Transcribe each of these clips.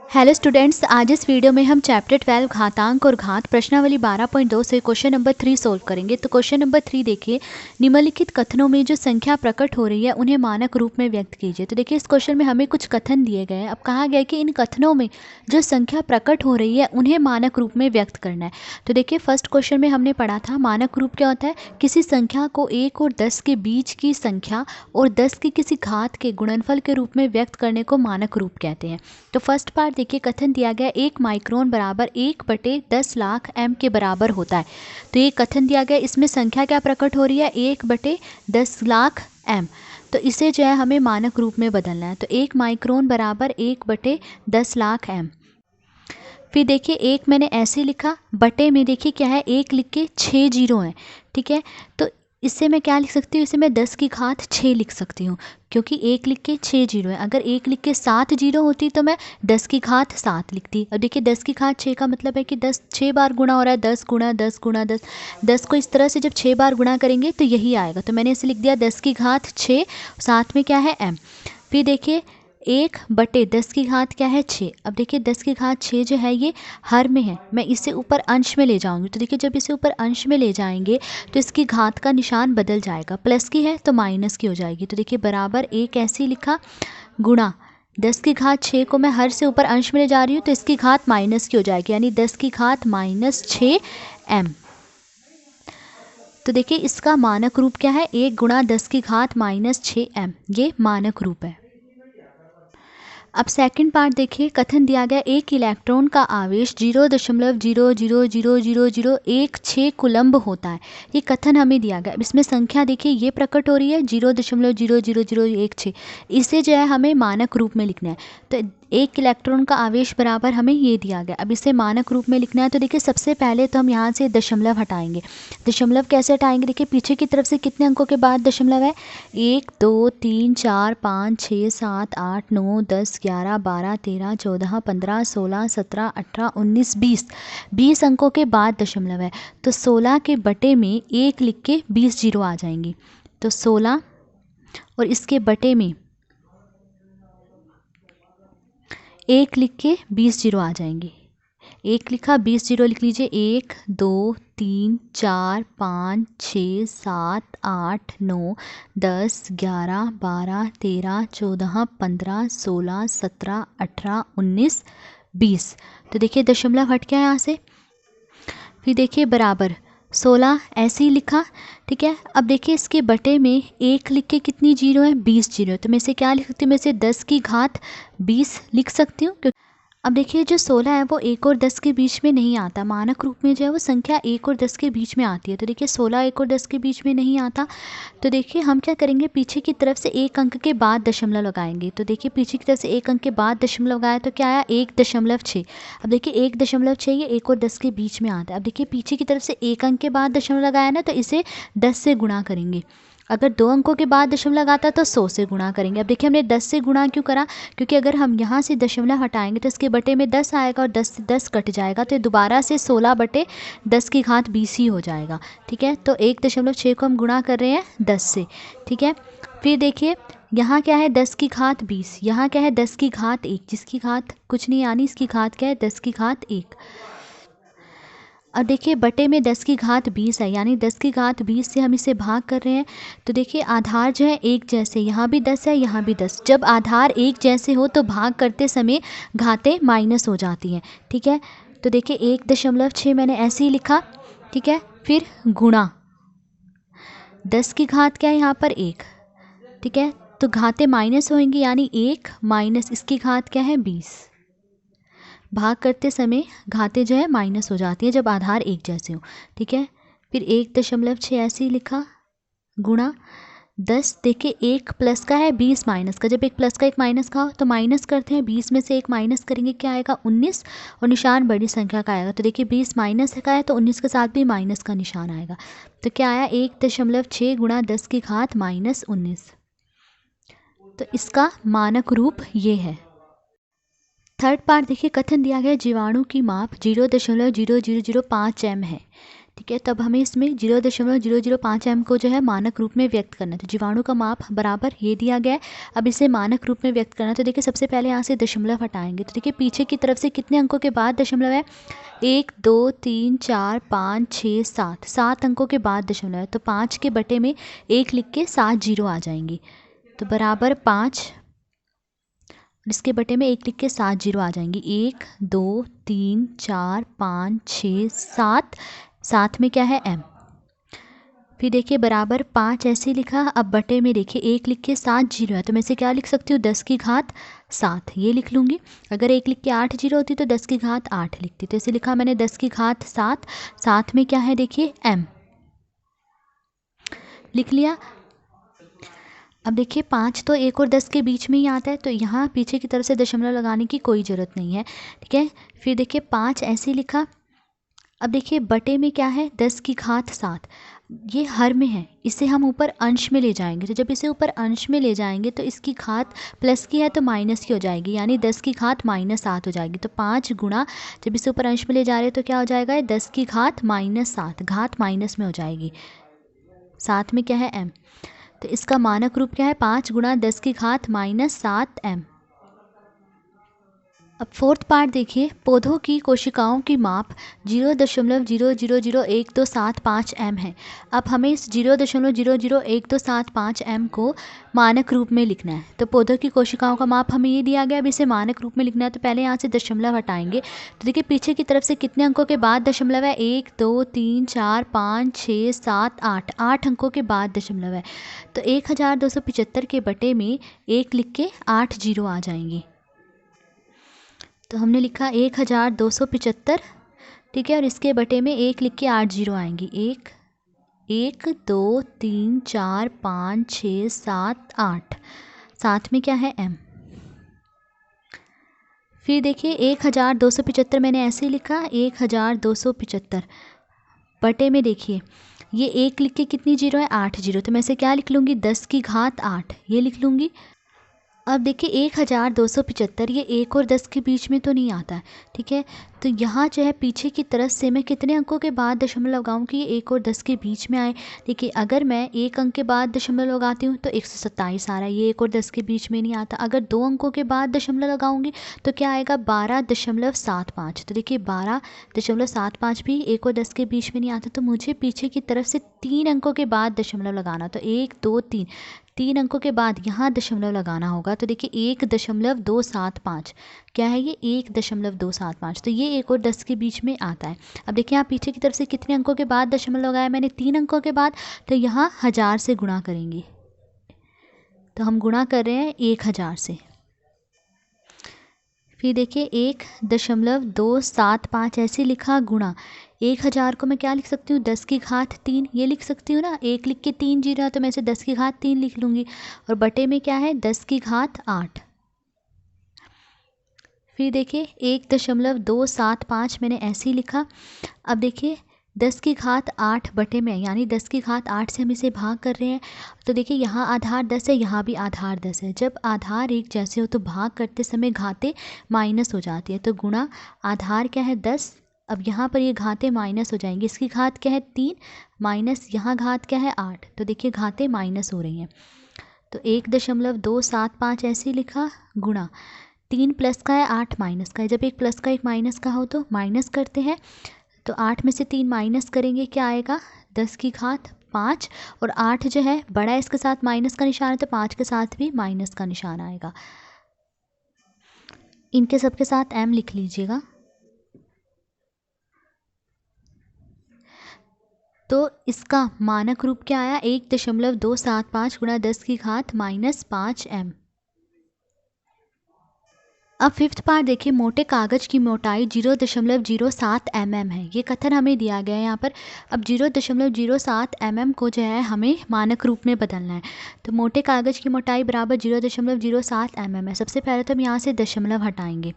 Hello students, आज इस video में हम चैप्टर 12 घातांक और घात प्रश्नावली 12.2 से क्वेश्चन नंबर 3 सोल्व करेंगे। तो क्वेश्चन नंबर 3 देखिए, निम्नलिखित कथनों में जो संख्या प्रकट हो रही है उन्हें मानक रूप में व्यक्त कीजिए। तो देखिए इस क्वेश्चन में हमें कुछ कथन दिए गए हैं। अब कहा गया है कि इन कथनों में जो संख्या प्रकट हो रही है उन्हें मानक रूप में व्यक्त करना है। तो देखिए फर्स्ट क्वेश्चन में हमने पढ़ा था मानक रूप क्या होता है, किसी संख्या को 1 और 10 के बीच की संख्या और 10 की किसी घात के गुणनफल के रूप में व्यक्त करने को मानक रूप कहते हैं। तो फर्स्ट पार्ट देखिए, कथन दिया गया 1 माइक्रोन बराबर 1/10 लाख एम के बराबर होता है। तो ये कथन दिया गया, इसमें संख्या क्या प्रकट हो रही है, 1/10 लाख एम। तो इसे जो है हमें मानक रूप में बदलना है। तो 1 माइक्रोन बराबर 1/10 लाख एम। फिर देखिए एक मैंने ऐसे लिखा, बटे में देखिए क्या है, 1 लिख के 6 जीरो हैं। ठीक है, तो इससे मैं क्या लिख सकती हूँ, इसे मैं 10 की घात 6 लिख सकती हूँ, क्योंकि 1 लिख के 6 जीरो है। अगर 1 लिख के 7 जीरो होती तो मैं 10 की घात 7 लिखती। अब देखिए 10 की घात 6 का मतलब है कि 10 6 बार गुणा हो रहा है, 10 गुणा 10 गुणा 10। 10 को इस तरह से जब 6 बार गुणा करेंगे तो यही आएगा। तो मैंने इसे लिख दिया 10 की घात 6, साथ में क्या है एम। फिर देखिए 1/10 की घात क्या है 6। अब देखिए 10 की घात 6 जो है ये हर में है, मैं इसे ऊपर अंश में ले जाऊंगी। तो देखिए जब इसे ऊपर अंश में ले जाएंगे तो इसकी घात का निशान बदल जाएगा, प्लस की है तो माइनस की हो जाएगी। तो देखिए बराबर एक ऐसे लिखा, गुणा 10 की घात 6 को मैं हर से ऊपर अंश में ले जा रही हूँ तो इसकी घात माइनस की हो जाएगी, यानी 10 की घात -6 एम। तो देखिए इसका मानक रूप क्या है, 1 गुणा 10 की घात -6 एम, ये मानक रूप है। अब सेकंड पार्ट देखिए, कथन दिया गया 1 इलेक्ट्रॉन का आवेश 0.0000016 कूलम्ब होता है। ये कथन हमें दिया गया। अब इसमें संख्या देखिए ये प्रकट हो रही है 0.00016। इसे जो है हमें मानक रूप में लिखना है। तो 1 इलेक्ट्रॉन का आवेश बराबर हमें ये दिया गया। अब इसे मानक रूप में लिखना है तो देखिए सबसे पहले तो हम यहाँ से दशमलव हटाएंगे। दशमलव कैसे हटाएंगे, देखिए पीछे की तरफ से कितने अंकों के बाद दशमलव है, 1 2 3 4 5 6 7 8 9 10 11 12 13 14 15 16 17 18 19 20। 20 अंकों के बाद दशमलव है। तो 16 के बटे में 1 लिख के 20 जीरो आ जाएंगी। तो 16 और इसके बटे में 1 लिख के 20 जीरो आ जाएंगे। 1 लिखा, 20 जीरो लिख लीजिए। 1 2 3 4 5 6 7 8 9 10 11 12 13 14 15 16 17 18 19 20। तो देखिए दशमलव हट गया यहाँ से। फिर देखिए बराबर 16 ऐसे ही लिखा। ठीक है, अब देखिए इसके बटे में 1 लिख के कितनी जीरो है, 20 जीरो। तो मैं इसे क्या लिख सकती हूँ, मैं इसे 10 की घात 20 लिख सकती हूँ। अब देखिए जो 16 है वो 1 और 10 के बीच में नहीं आता, मानक रूप में जो है वो संख्या 1 और 10 के बीच में आती है। तो देखिए 16 1 और 10 के बीच में नहीं आता। तो देखिए हम क्या करेंगे, पीछे की तरफ से 1 अंक के बाद दशमलव लगाएंगे। तो देखिए पीछे की तरफ से 1 अंक के बाद दशमलव लगाया तो क्या आया, 1.6। अब देखिए 1.6 ये 1 और 10 के बीच में आता है। अब देखिए पीछे की तरफ से 1 अंक के बाद दशमलव लगाया ना, तो इसे 10 से गुणा करेंगे। अगर 2 अंकों के बाद दशमलव लगाता तो 100 से गुणा करेंगे। अब देखिए हमने 10 से गुणा क्यों करा, क्योंकि अगर हम यहाँ से दशमलव हटाएंगे तो इसके बटे में 10 आएगा और 10 से 10 कट जाएगा, तो दोबारा से 16/10 की घात 20 ही हो जाएगा। ठीक है, तो 1.6 को हम गुणा कर रहे हैं 10 से। ठीक है, फिर देखिए यहाँ क्या है, 10 की घात 20, यहाँ क्या है 10 की घात 1, जिसकी घात कुछ नहीं यानी इसकी घात क्या है 10 की घात 1। अब देखिए बटे में 10 की घात 20 है, यानी 10 की घात 20 से हम इसे भाग कर रहे हैं। तो देखिए आधार जो है एक जैसे, यहाँ भी 10 है यहाँ भी 10। जब आधार एक जैसे हो तो भाग करते समय घातें माइनस हो जाती हैं। ठीक है, तो देखिए 1.6 मैंने ऐसे ही लिखा। ठीक है, फिर गुणा 10 की घात क्या है यहाँ पर 1। ठीक है, तो घातें माइनस होंगी, यानी 1 माइनस इसकी घात क्या है 20। भाग करते समय घातें जो है माइनस हो जाती है जब आधार एक जैसे हो। ठीक है, फिर 1.6 ऐसे ही लिखा, गुणा 10। देखिए 1 प्लस का है 20 माइनस का, जब एक प्लस का एक माइनस का हो तो माइनस करते हैं, 20 में से 1 माइनस करेंगे क्या आएगा 19, और निशान बड़ी संख्या का आएगा। तो देखिए 20 माइनस का है तो 19 के साथ भी माइनस का निशान आएगा। तो क्या आया 1.6 गुणा 10 की घात -19। तो इसका मानक रूप ये है। थर्ड पार्ट देखिए, कथन दिया गया जीवाणु की माप 0.0005 एम है। ठीक है। तब हमें इसमें 0.005 m को जो है मानक रूप में व्यक्त करना है। तो जीवाणु का माप बराबर ये दिया गया है। अब इसे मानक रूप में व्यक्त करना है। तो देखिए सबसे पहले यहाँ से दशमलव हटाएंगे। तो देखिए पीछे की तरफ से कितने अंकों के बाद दशमलव है? 1 2 3 4 5 6 7, 7 अंकों के बाद दशमलव है। तो 5 के बटे में 1 लिख के 7 जीरो आ जाएंगी। तो बराबर 5, इसके बटे में 1 लिख के 7 जीरो आ जाएंगी। 1 2 3 4 5 6 7, साथ में क्या है? m। फिर देखिए बराबर 5 ऐसे लिखा। अब बटे में देखिए 1 लिख के 7 जीरो है, तो मैं इसे क्या लिख सकती हूँ? 10 की घात 7 ये लिख लूँगी। अगर 1 लिख के 8 जीरो होती तो 10 की घात 8 लिखती। तो इसे लिखा मैंने 10 की घात 7, साथ में क्या है? देखिए m लिख लिया। अब देखिए 5 तो 1 और 10 के बीच में ही आता है, तो यहाँ पीछे की तरफ से दशमलव लगाने की कोई ज़रूरत नहीं है। ठीक है। फिर देखिए 5 ऐसे लिखा। अब देखिए बटे में क्या है? 10 की घात 7, ये हर में है, इसे हम ऊपर अंश में ले जाएंगे। तो जब इसे ऊपर अंश में ले जाएंगे तो इसकी घात प्लस की है तो माइनस की हो जाएगी, यानी 10 की घात -7 हो जाएगी। तो 5 गुणा, जब इसे ऊपर अंश में ले जा रहे हैं तो क्या हो जाएगा? 10 की घात -7, घात माइनस में हो जाएगी, साथ में क्या है? m। तो इसका मानक रूप क्या है? 5 गुणा 10 की घात -7 m। अब फोर्थ पार्ट देखिए, पौधों की कोशिकाओं की माप 0.000127 m है। अब हमें इस 0.001275 m को मानक रूप में लिखना है। तो पौधों की कोशिकाओं का माप हमें ये दिया गया, अब इसे मानक रूप में लिखना है। तो पहले यहाँ से दशमलव हटाएंगे। तो देखिए पीछे की तरफ से कितने अंकों के बाद दशमलव है? 1 2 3 4 5 6 7 8, 8 अंकों के बाद दशमलव है। तो 1275 के बटे में 1 लिख के 8 जीरो आ जाएंगी। तो हमने लिखा 1275, ठीक है, और इसके बटे में 1 लिख के 8 जीरो आएंगी। 1 1 2 3 4 5 6 7 8, साथ में क्या है? m। फिर देखिए 1275 मैंने ऐसे लिखा, 1275 बटे में देखिए ये 1 लिख के कितनी जीरो है? 8 जीरो। तो मैं इसे क्या लिख लूँगी? 10 की घात 8 ये लिख लूँगी। अब देखिए 1275 ये 1 और 10 के बीच में तो नहीं आता है, ठीक है। तो यहाँ जो है पीछे की तरफ से मैं कितने अंकों के बाद दशमलव लगाऊँ कि ये 1 और 10 के बीच में आए? देखिए अगर मैं 1 अंक के बाद दशमलव लगाती हूँ तो 127 आ रहा है, ये 1 और 10 के बीच में नहीं आता। अगर 2 अंकों के बाद दशमलव लगाऊंगी तो क्या आएगा? 12.75। तो देखिए 12.75 भी 1 और 10 के बीच में नहीं आता। तो मुझे पीछे की तरफ से 3 अंकों के बाद दशमलव लगाना। तो 1 2 3, 3 अंकों के बाद यहाँ दशमलव लगाना होगा। तो देखिए 1.275 क्या है? ये 1.275। तो ये 1 और 10 के बीच में आता है। अब देखिए यहाँ पीछे की तरफ से कितने अंकों के बाद दशमलव लगाया मैंने? 3 अंकों के बाद। तो यहाँ 1000 से गुणा करेंगे। तो हम गुणा कर रहे हैं 1000 से। फिर देखिए 1.275 ऐसे लिखा गुणा 1000 को मैं क्या लिख सकती हूँ? 10 की घात 3 ये लिख सकती हूँ ना। 1 लिख के 3 जीरो है तो मैं इसे 10 की घात 3 लिख लूँगी। और बटे में क्या है? 10 की घात 8। फिर देखिए 1.275 मैंने ऐसे ही लिखा। अब देखिए 10 की घात 8 बटे में, यानी 10 की घात 8 से हम इसे भाग कर रहे हैं। तो देखिए यहाँ आधार 10 है, यहाँ भी आधार 10 है। जब आधार एक जैसे हो तो भाग करते समय घातें माइनस हो जाती है। तो गुणा आधार क्या है? 10। अब यहाँ पर ये घातें माइनस हो जाएंगी। इसकी घात क्या है? 3 माइनस यहाँ घात क्या है? 8। तो देखिए घातें माइनस हो रही हैं। तो 1.275 ऐसे ही लिखा गुणा 3 प्लस का है 8 माइनस का है। जब एक प्लस का एक माइनस का हो तो माइनस करते हैं। तो 8 में से 3 माइनस करेंगे, क्या आएगा? 10 की घात 5। और 8 जो है बड़ा है, इसके साथ माइनस का निशान है, तो 5 के साथ भी माइनस का निशान आएगा। इनके सबके साथ m लिख लीजिएगा। तो इसका मानक रूप क्या आया? 1.275 गुणा 10 की घात -5m। अब फिफ्थ पार्ट देखिए, मोटे कागज़ की मोटाई 0.07 mm है। ये कथन हमें दिया गया है यहाँ पर। अब 0.07 mm को जो है हमें मानक रूप में बदलना है। तो मोटे कागज़ की मोटाई बराबर 0.07 mm है। सबसे पहले तो हम यहाँ से दशमलव हटाएंगे।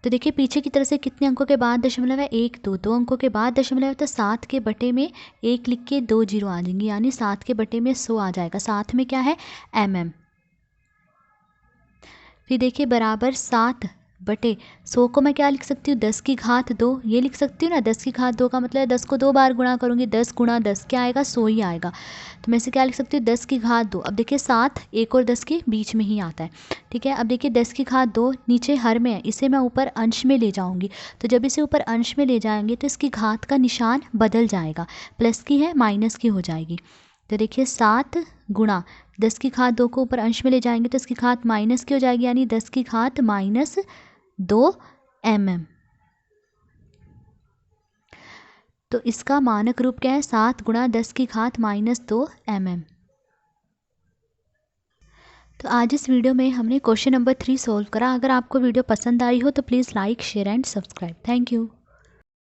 तो देखिए पीछे की तरफ से कितने अंकों के बाद दशमलव है? 1 2, 2 अंकों के बाद दशमलव है। तो 7 के बटे में 1 लिख के 2 जीरो आ जाएंगे, यानी 7 के बटे में 100 आ जाएगा। साथ में क्या है? mm। फिर देखिए बराबर 7 बटे 100 को मैं क्या लिख सकती हूँ, 10 की घात 2, ये लिख सकती हूँ ना। 10 की घात 2 का मतलब है 10 को 2 बार गुणा करूँगी, 10 गुणा 10 क्या आएगा, 100 ही आएगा। तो मैं इसे क्या लिख सकती हूँ, 10 की घात 2। अब देखिए 7 1 और 10 के बीच में ही आता है, ठीक है। अब देखिए 10 की घात 2 नीचे हर में है, इसे मैं ऊपर अंश में ले जाऊँगी। तो जब इसे ऊपर अंश में ले जाएंगे तो इसकी घात का निशान बदल जाएगा, प्लस की है माइनस की हो जाएगी। तो देखिए 7 गुणा 10 की घात 2 को ऊपर अंश में ले जाएंगे तो इसकी घात माइनस की हो जाएगी, यानी 10 की घात -2 mm। तो इसका मानक रूप क्या है, 7 गुणा 10 की घात -2 mm। तो आज इस वीडियो में हमने क्वेश्चन नंबर 3 सॉल्व करा। अगर आपको वीडियो पसंद आई हो तो please like share and subscribe. Thank you.